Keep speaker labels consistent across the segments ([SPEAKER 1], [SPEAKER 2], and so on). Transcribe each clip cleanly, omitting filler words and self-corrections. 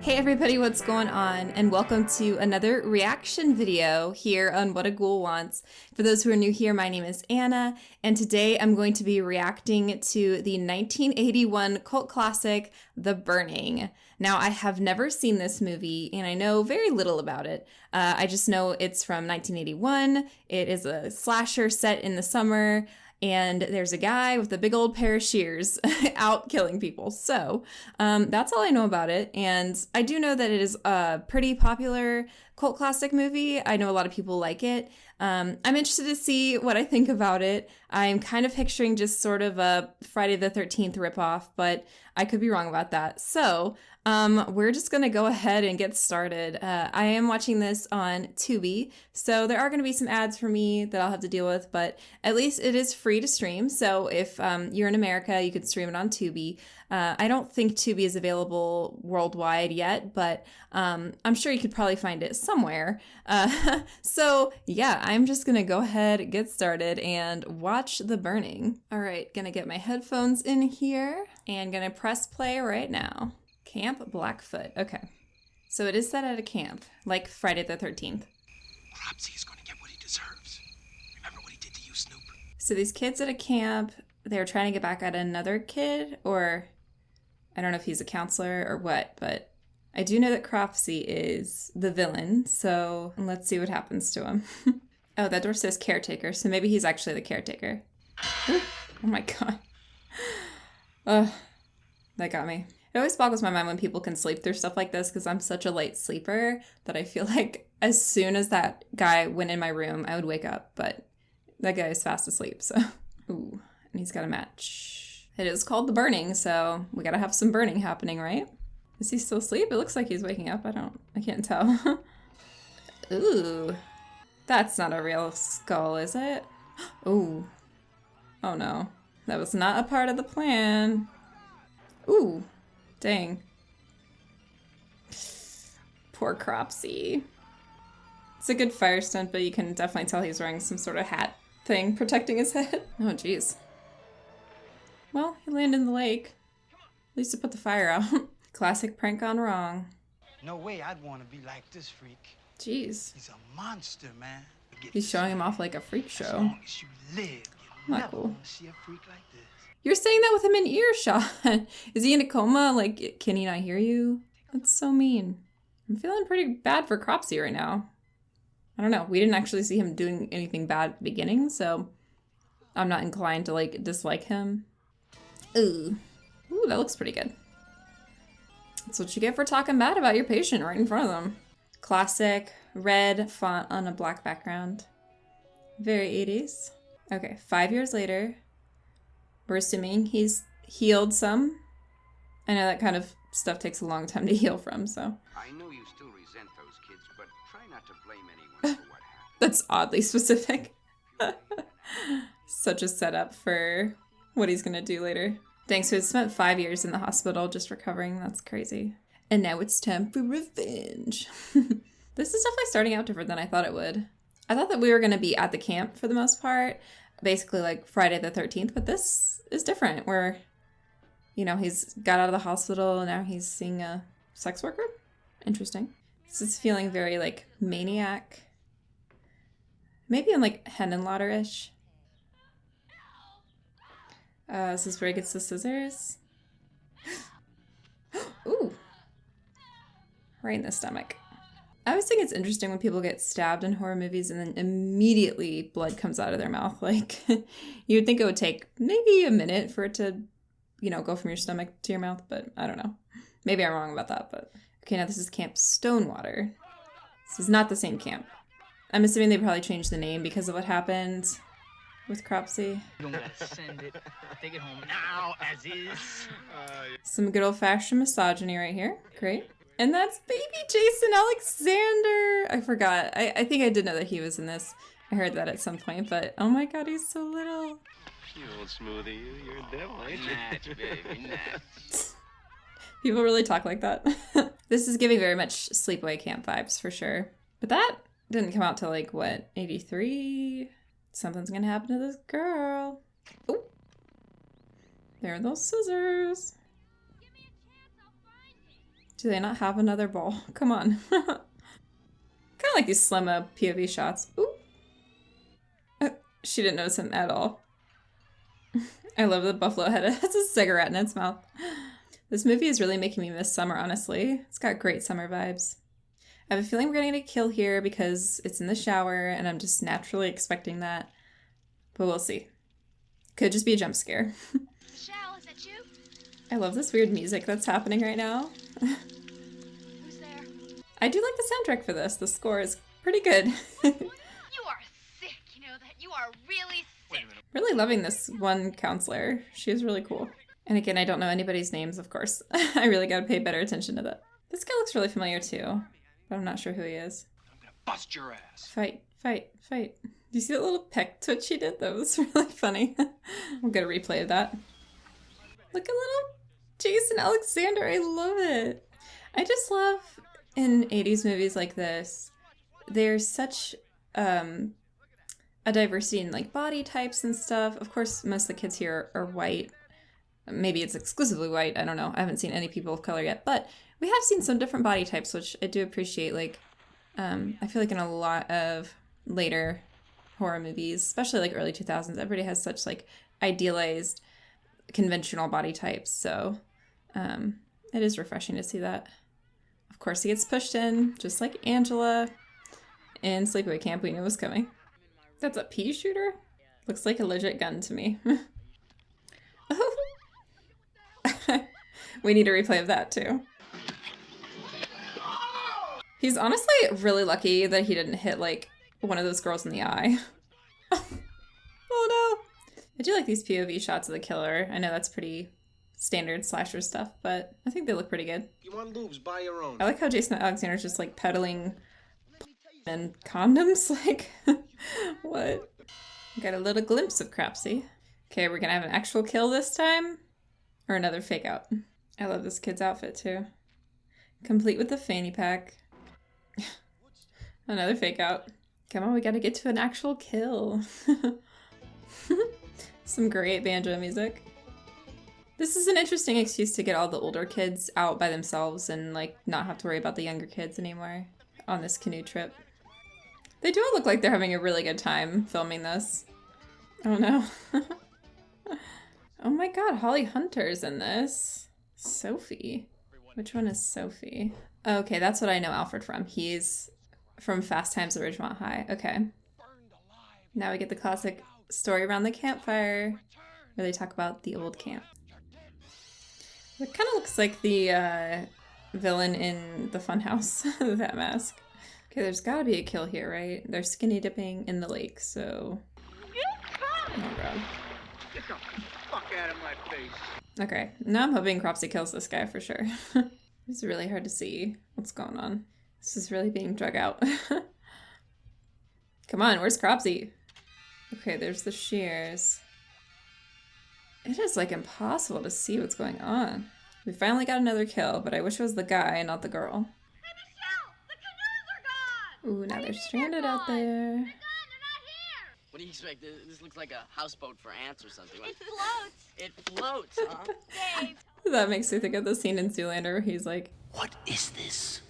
[SPEAKER 1] Hey everybody, what's going on? And welcome to another reaction video here on What a Ghoul Wants. For those who are new here, my name is Anna, and today I'm going to be reacting to the 1981 cult classic, The Burning. Now, I have never seen this movie, and I know very little about it. I just know it's from 1981. It is a slasher set in the summer, and there's a guy with a big old pair of shears out killing people. So that's all I know about it. And I do know that it is a pretty popular cult classic movie. I know a lot of people like it. I'm interested to see what I think about it. I'm kind of picturing just sort of a Friday the 13th ripoff, but I could be wrong about that. So we're just going to go ahead and get started. I am watching this on Tubi, so there are going to be some ads for me that I'll have to deal with, but at least it is free to stream. So if you're in America, you could stream it on Tubi. I don't think Tubi is available worldwide yet, but I'm sure you could probably find it somewhere. So yeah, I'm just going to go ahead, get started, and watch The Burning. All right, gonna get my headphones in here and gonna press play right now. Camp Blackfoot. Okay. So it is set at a camp, like Friday the 13th.
[SPEAKER 2] Cropsy is going to get what he deserves. Remember what he did to you, Snoop?
[SPEAKER 1] So these kids at a camp, they're trying to get back at another kid, or I don't know if he's a counselor or what, but I do know that Cropsy is the villain, so let's see what happens to him. Oh, that door says caretaker, so maybe he's actually the caretaker. Ooh, oh my god. Ugh, that got me. It always boggles my mind when people can sleep through stuff like this because I'm such a light sleeper that I feel like as soon as that guy went in my room, I would wake up. But that guy is fast asleep, so. Ooh, and he's got a match. It is called The Burning, so we gotta have some burning happening, right? Is he still asleep? It looks like he's waking up. I can't tell. Ooh, that's not a real skull, is it? Ooh, oh no. That was not a part of the plan. Ooh. Dang. Poor Cropsy. It's a good fire stunt, but you can definitely tell he's wearing some sort of hat thing protecting his head. Oh, jeez. Well, he landed in the lake. At least to put the fire out. Classic prank gone wrong.
[SPEAKER 2] No way I'd want to be like this freak.
[SPEAKER 1] Jeez.
[SPEAKER 2] He's a monster, man.
[SPEAKER 1] He's showing him off like a freak
[SPEAKER 2] As
[SPEAKER 1] show.
[SPEAKER 2] long as you live, you
[SPEAKER 1] Not
[SPEAKER 2] never
[SPEAKER 1] cool.
[SPEAKER 2] want to see a freak like this.
[SPEAKER 1] You're saying that with him in earshot. Is he in a coma? Like, can he not hear you? That's so mean. I'm feeling pretty bad for Cropsy right now. I don't know. We didn't actually see him doing anything bad at the beginning, so I'm not inclined to, like, dislike him. Ooh. Ooh, that looks pretty good. That's what you get for talking bad about your patient right in front of them. Classic red font on a black background. Very 80s. Okay, 5 years later. We're assuming he's healed some. I know that kind of stuff takes a long time to heal from, so.
[SPEAKER 3] I know you still resent those kids, but try not to blame anyone for what happened.
[SPEAKER 1] That's oddly specific. Such a setup for what he's gonna do later. Dang, so he spent 5 years in the hospital just recovering. That's crazy. And now it's time for revenge. This is definitely starting out different than I thought it would. I thought that we were gonna be at the camp for the most part. Basically like Friday the 13th, but this is different where, you know, he's got out of the hospital and now he's seeing a sex worker. Interesting. This is feeling very like maniac. Maybe in like Henenlotter-ish. This is where he gets the scissors. Ooh. Right in the stomach. I always think it's interesting when people get stabbed in horror movies and then immediately blood comes out of their mouth. Like, you would think it would take maybe a minute for it to, you know, go from your stomach to your mouth, but I don't know. Maybe I'm wrong about that, but. Okay, now this is Camp Stonewater. This is not the same camp. I'm assuming they probably changed the name because of what happened with Cropsy.
[SPEAKER 4] You don't gotta send it. Take it home now, as is.
[SPEAKER 1] Some good old-fashioned misogyny right here. Great. And that's baby Jason Alexander. I forgot. I think I did know that he was in this. I heard that at some point, but oh my god, he's so little.
[SPEAKER 5] You old smoothie, you're a devil, ain't you?
[SPEAKER 4] Natch, baby, natch.
[SPEAKER 1] People really talk like that. This is giving very much sleepaway camp vibes for sure. But that didn't come out till like, what, 83? Something's gonna happen to this girl. Oh. There are those scissors. Do they not have another ball? Come on. Kind of like these slow-mo POV shots. Ooh. She didn't notice him at all. I love the buffalo head. It has a cigarette in its mouth. This movie is really making me miss summer, honestly. It's got great summer vibes. I have a feeling we're gonna get a kill here because it's in the shower and I'm just naturally expecting that. But we'll see. Could just be a jump scare.
[SPEAKER 6] Michelle, is that you?
[SPEAKER 1] I love this weird music that's happening right now.
[SPEAKER 6] Who's there?
[SPEAKER 1] I do like the soundtrack for this. The score is pretty good.
[SPEAKER 6] You are sick, you know that? You are really sick.
[SPEAKER 1] Really loving this one counselor. She is really cool. And again, I don't know anybody's names, of course. I really gotta pay better attention to that. This guy looks really familiar too, but I'm not sure who he is.
[SPEAKER 2] I'm gonna bust your ass.
[SPEAKER 1] Fight, fight, fight. Do you see that little peck twitch she did? That was really funny. We'll get a replay of that. Look at little Jason Alexander. I love it. I just love in 80s movies like this, there's such a diversity in like body types and stuff. Of course, most of the kids here are white. Maybe it's exclusively white. I don't know. I haven't seen any people of color yet, but we have seen some different body types, which I do appreciate. Like, I feel like in a lot of later horror movies, especially like early 2000s, everybody has such like idealized conventional body types. So it is refreshing to see that. Of course, he gets pushed in, just like Angela in Sleepaway Camp. We knew was coming. That's a pea shooter? Looks like a legit gun to me. Oh. We need a replay of that too. He's honestly really lucky that he didn't hit like one of those girls in the eye. Oh no. I do like these POV shots of the killer. I know that's pretty standard slasher stuff, but I think they look pretty good.
[SPEAKER 2] You want lubes, buy your own.
[SPEAKER 1] I like how Jason Alexander's just like peddling and condoms. Like, what? Got a little glimpse of Cropsy. Okay, we're gonna have an actual kill this time, or another fake out. I love this kid's outfit too. Complete with the fanny pack. Another fake out. Come on, we gotta get to an actual kill. Some great banjo music. This is an interesting excuse to get all the older kids out by themselves and like not have to worry about the younger kids anymore on this canoe trip. They do all look like they're having a really good time filming this. Oh no. Oh my god, Holly Hunter's in this. Sophie. Which one is Sophie? Okay, that's what I know Alfred from. He's from Fast Times at Ridgemont High. Okay. Now we get the classic story around the campfire where they talk about the old camp. It kind of looks like the villain in the Funhouse, that mask. Okay, there's gotta be a kill here, right? They're skinny dipping in the lake, so... Oh god.
[SPEAKER 4] Get the fuck out of my face.
[SPEAKER 1] Okay, now I'm hoping Cropsy kills this guy for sure. It's really hard to see what's going on. This is really being drug out. Come on, where's Cropsy? Okay, there's the shears. It is like impossible to see what's going on. We finally got another kill, but I wish it was the guy and not the girl.
[SPEAKER 6] Hey, Michelle! The canoes are gone!
[SPEAKER 1] Ooh, now they're stranded out there.
[SPEAKER 6] They're gone! They're not here!
[SPEAKER 7] What do you expect? This looks like a houseboat for ants or something.
[SPEAKER 6] It floats!
[SPEAKER 7] It floats, huh?
[SPEAKER 6] Dave!
[SPEAKER 1] That makes me think of the scene in Zoolander where he's like,
[SPEAKER 2] What is this?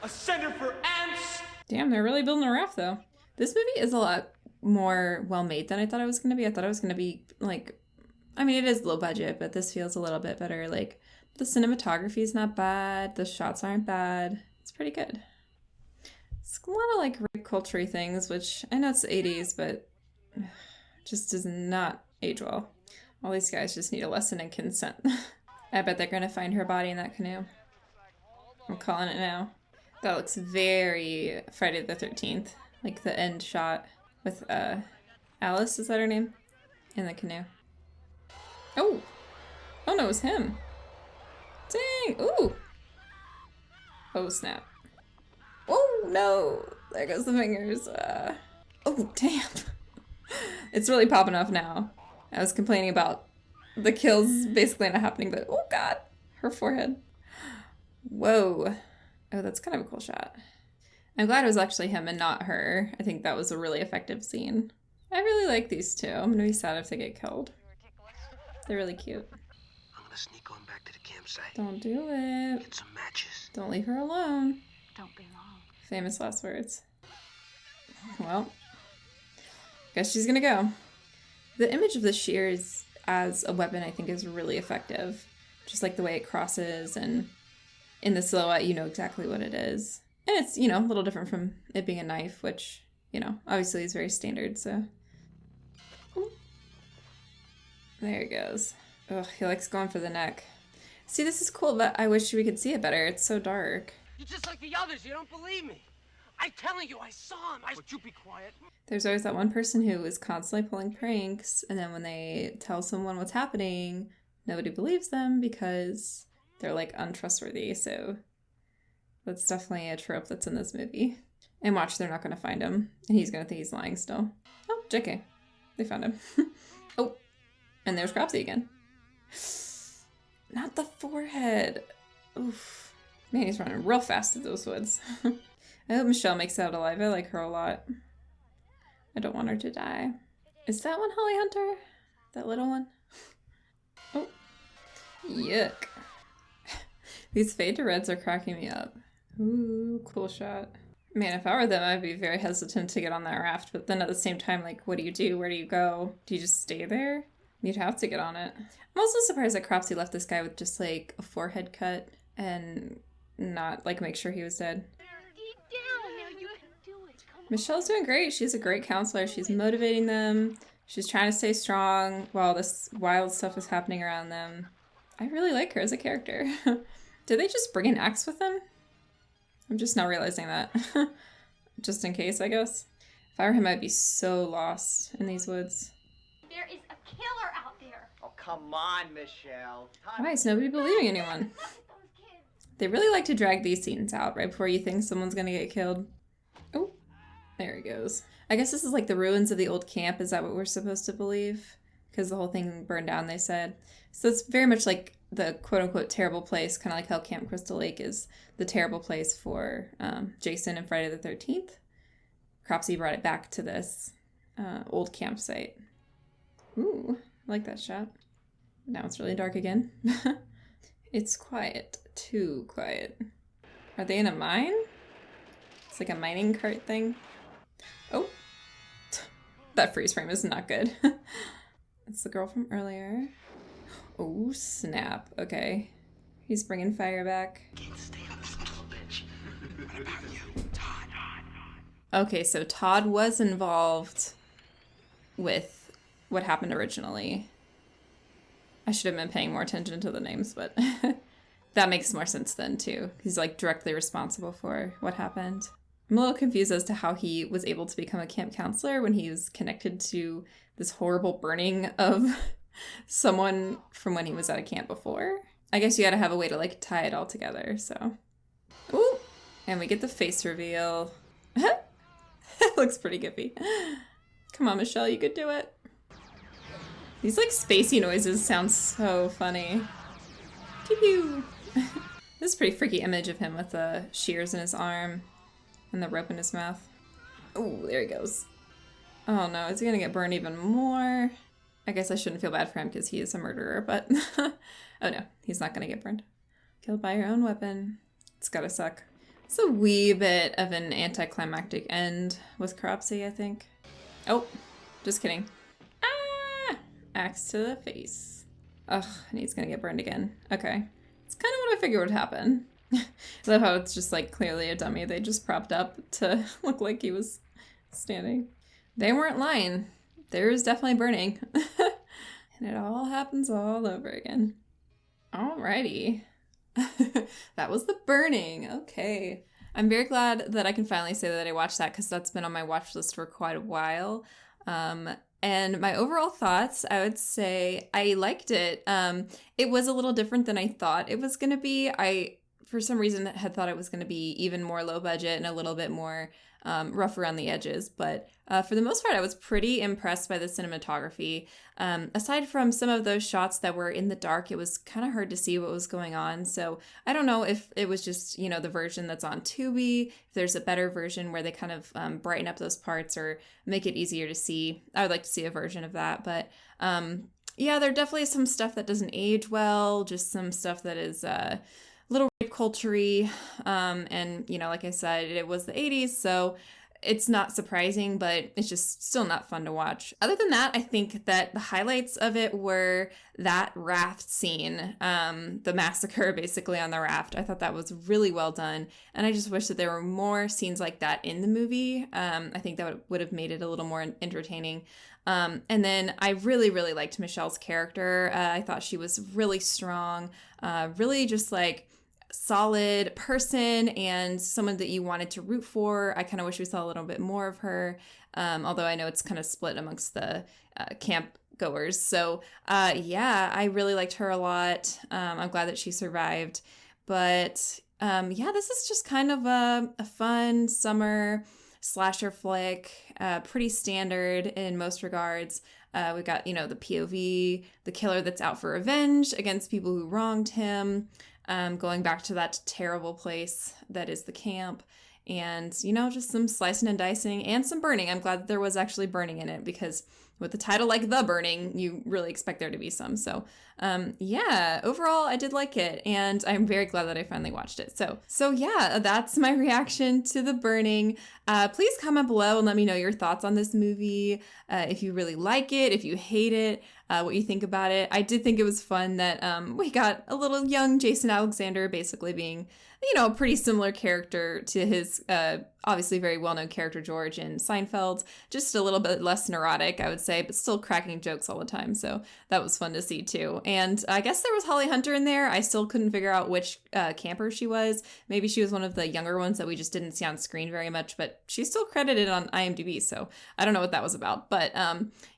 [SPEAKER 8] A center for ants!
[SPEAKER 1] damn, they're really building a raft though. This movie is a lot more well made than I thought it was going to be. I thought it was going to be like, I mean, it is low budget, but this feels a little bit better. Like, the cinematography is not bad. The shots aren't bad. It's pretty good. It's a lot of like rape culture things, which I know it's the 80s, but just does not age well. All these guys just need a lesson in consent. I bet they're going to find her body in that canoe. I'm calling it now. That looks very Friday the 13th. Like the end shot with Alice, is that her name? In the canoe. Oh! Oh no, it was him. Dang! Ooh! Oh snap. Oh no! There goes the fingers. Oh damn! It's really popping off now. I was complaining about the kills basically not happening, but oh god! Her forehead. Whoa. Oh, that's kind of a cool shot. I'm glad it was actually him and not her. I think that was a really effective scene. I really like these two. I'm gonna be sad if they get killed. They're really cute.
[SPEAKER 2] I'm gonna sneak on back to the campsite.
[SPEAKER 1] Don't do it.
[SPEAKER 2] Get some matches.
[SPEAKER 1] Don't leave her alone.
[SPEAKER 6] Don't be long.
[SPEAKER 1] Famous last words. Well, guess she's gonna go. The image of the shears as a weapon, I think, is really effective. Just like the way it crosses, and in the silhouette, you know exactly what it is. And it's, you know, a little different from it being a knife, which, you know, obviously is very standard, so. Ooh. There he goes. Ugh, he likes going for the neck. See, this is cool, but I wish we could see it better. It's so dark.
[SPEAKER 8] You're just like the others. You don't believe me. I'm telling you, I saw him. Would you be quiet?
[SPEAKER 1] There's always that one person who is constantly pulling pranks, and then when they tell someone what's happening, nobody believes them because they're, like, untrustworthy, so that's definitely a trope that's in this movie. And watch, they're not going to find him, and he's going to think he's lying still. Oh, JK. They found him. Oh, and there's Cropsy again. Not the forehead. Oof. Man, he's running real fast through those woods. I hope Michelle makes it out alive. I like her a lot. I don't want her to die. Is that one Holly Hunter? That little one? Oh. Yuck. These fade to reds are cracking me up. Ooh, cool shot. Man, if I were them, I'd be very hesitant to get on that raft. But then at the same time, like, what do you do? Where do you go? Do you just stay there? You'd have to get on it. I'm also surprised that Cropsy left this guy with just, like, a forehead cut and not, like, make sure he was dead. Michelle's doing great. She's a great counselor. She's motivating them. She's trying to stay strong while this wild stuff is happening around them. I really like her as a character. Did they just bring an axe with them? I'm just now realizing that. Just in case, I guess. If I were him, I'd be so lost in these woods.
[SPEAKER 6] There is a killer out there.
[SPEAKER 4] Oh, come on, Michelle.
[SPEAKER 1] Why is nobody believing anyone? They really like to drag these scenes out right before you think someone's gonna get killed. Oh, there he goes. I guess this is like the ruins of the old camp. Is that what we're supposed to believe? Because the whole thing burned down, they said. So it's very much like the quote-unquote terrible place, kind of like how Camp Crystal Lake is the terrible place for Jason and Friday the 13th. Cropsy brought it back to this old campsite. Ooh, I like that shot. Now it's really dark again. It's quiet. Too quiet. Are they in a mine? It's like a mining cart thing. Oh. That freeze frame is not good. It's the girl from earlier. Oh, snap. Okay. He's bringing fire back.
[SPEAKER 2] Can't stay on this little bitch. What about you, Todd?
[SPEAKER 1] Okay, so Todd was involved with what happened originally. I should have been paying more attention to the names, but that makes more sense then, too. He's, like, directly responsible for what happened. I'm a little confused as to how he was able to become a camp counselor when he was connected to this horrible burning of someone from when he was at a camp before. I guess you gotta have a way to, like, tie it all together, so. Ooh! And we get the face reveal. It looks pretty goofy. Come on, Michelle, you could do it. These, like, spacey noises sound so funny. Pew pew! This is a pretty freaky image of him with the shears in his arm and the rope in his mouth. Oh, there he goes. Oh no, is he gonna get burned even more? I guess I shouldn't feel bad for him because he is a murderer, but oh no, he's not gonna get burned. Killed by your own weapon. It's gotta suck. It's a wee bit of an anticlimactic end with Cropsy, I think. Oh, just kidding. Ah! Axe to the face. Ugh, and he's gonna get burned again. Okay. It's kind of what I figured would happen. I love how it's just like clearly a dummy they just propped up to look like he was standing. They weren't lying. There is definitely burning. And it all happens all over again. Alrighty. That was the burning. Okay. I'm very glad that I can finally say that I watched that because that's been on my watch list for quite a while. And my overall thoughts, I would say I liked it. It was a little different than I thought it was going to be. I, for some reason, had thought it was going to be even more low budget and a little bit more rough around the edges. But for the most part, I was pretty impressed by the cinematography. Aside from some of those shots that were in the dark, it was kind of hard to see what was going on. So I don't know if it was just, you know, the version that's on Tubi, if there's a better version where they kind of brighten up those parts or make it easier to see. I would like to see a version of that. But yeah, there definitely is some stuff that doesn't age well, just some stuff that is a little rape culture-y. And, you know, like I said, it was the 80s, so it's not surprising, but it's just still not fun to watch. Other than that, I think that the highlights of it were that raft scene, the massacre basically on the raft. I thought that was really well done, and I just wish that there were more scenes like that in the movie. I think that would have made it a little more entertaining. And then I really, really liked Michelle's character. I thought she was really strong, really just like solid person and someone that you wanted to root for. I kind of wish we saw a little bit more of her, although I know it's kind of split amongst the camp goers. So yeah, I really liked her a lot. I'm glad that she survived. But yeah, this is just kind of a fun summer slasher flick, pretty standard in most regards. We got, you know, the POV, the killer that's out for revenge against people who wronged him, going back to that terrible place that is the camp, and, you know, just some slicing and dicing and some burning. I'm glad that there was actually burning in it, because with the title like The Burning, you really expect there to be some. So yeah, overall I did like it, and I'm very glad that I finally watched it. So yeah, that's my reaction to The Burning. Please comment below and let me know your thoughts on this movie, if you really like it, if you hate it, what you think about it. I did think it was fun that we got a little young Jason Alexander basically being, you know, a pretty similar character to his obviously very well-known character George in Seinfeld, just a little bit less neurotic, I would say, but still cracking jokes all the time. So that was fun to see too. And I guess there was Holly Hunter in there. I still couldn't figure out which camper she was. Maybe she was one of the younger ones that we just didn't see on screen very much, but she's still credited on IMDb, so I don't know what that was about. But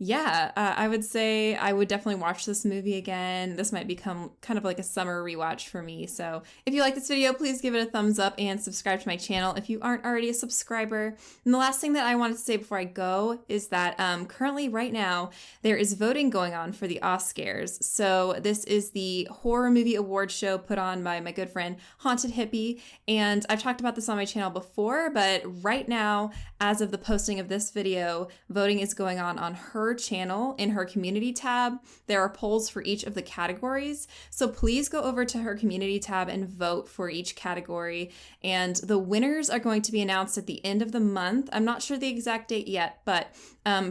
[SPEAKER 1] yeah, I would say I would definitely watch this movie again. This might become kind of like a summer rewatch for me. So if you like this video, please give it a thumbs up and subscribe to my channel if you aren't already a subscriber. And the last thing that I wanted to say before I go is that currently right now there is voting going on for the Oscars. So this is the horror movie award show put on by my good friend Haunted Hippie, and I've talked about this on my channel before, but right now, as of the posting of this video, voting is going on her channel in her community tab. There are polls for each of the categories, so please go over to her community tab and vote for each category, and the winners are going to be announced at the end of the month. I'm not sure the exact date yet, but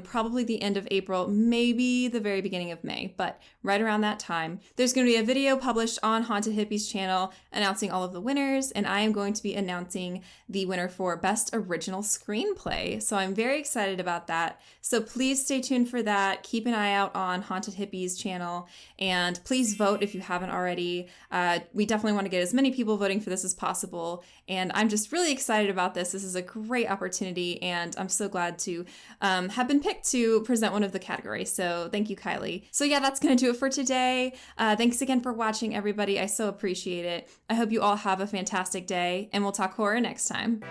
[SPEAKER 1] probably the end of April, maybe the very beginning of May, but right around that time. There's going to be a video published on Haunted Hippie's channel announcing all of the winners, and I am going to be announcing the winner for Best Original Screenplay. So I'm very excited about that. So please stay tuned for that. Keep an eye out on Haunted Hippie's channel, and please vote if you haven't already. We definitely want to get as many people voting for this as possible, and I'm just really excited about this. This is a great opportunity, and I'm so glad to have been picked to present one of the categories. So thank you, Kylie. So yeah, that's going to do it for today. Thanks again for watching, everybody. I so appreciate it. I hope you all have a fantastic day, and we'll talk horror next time.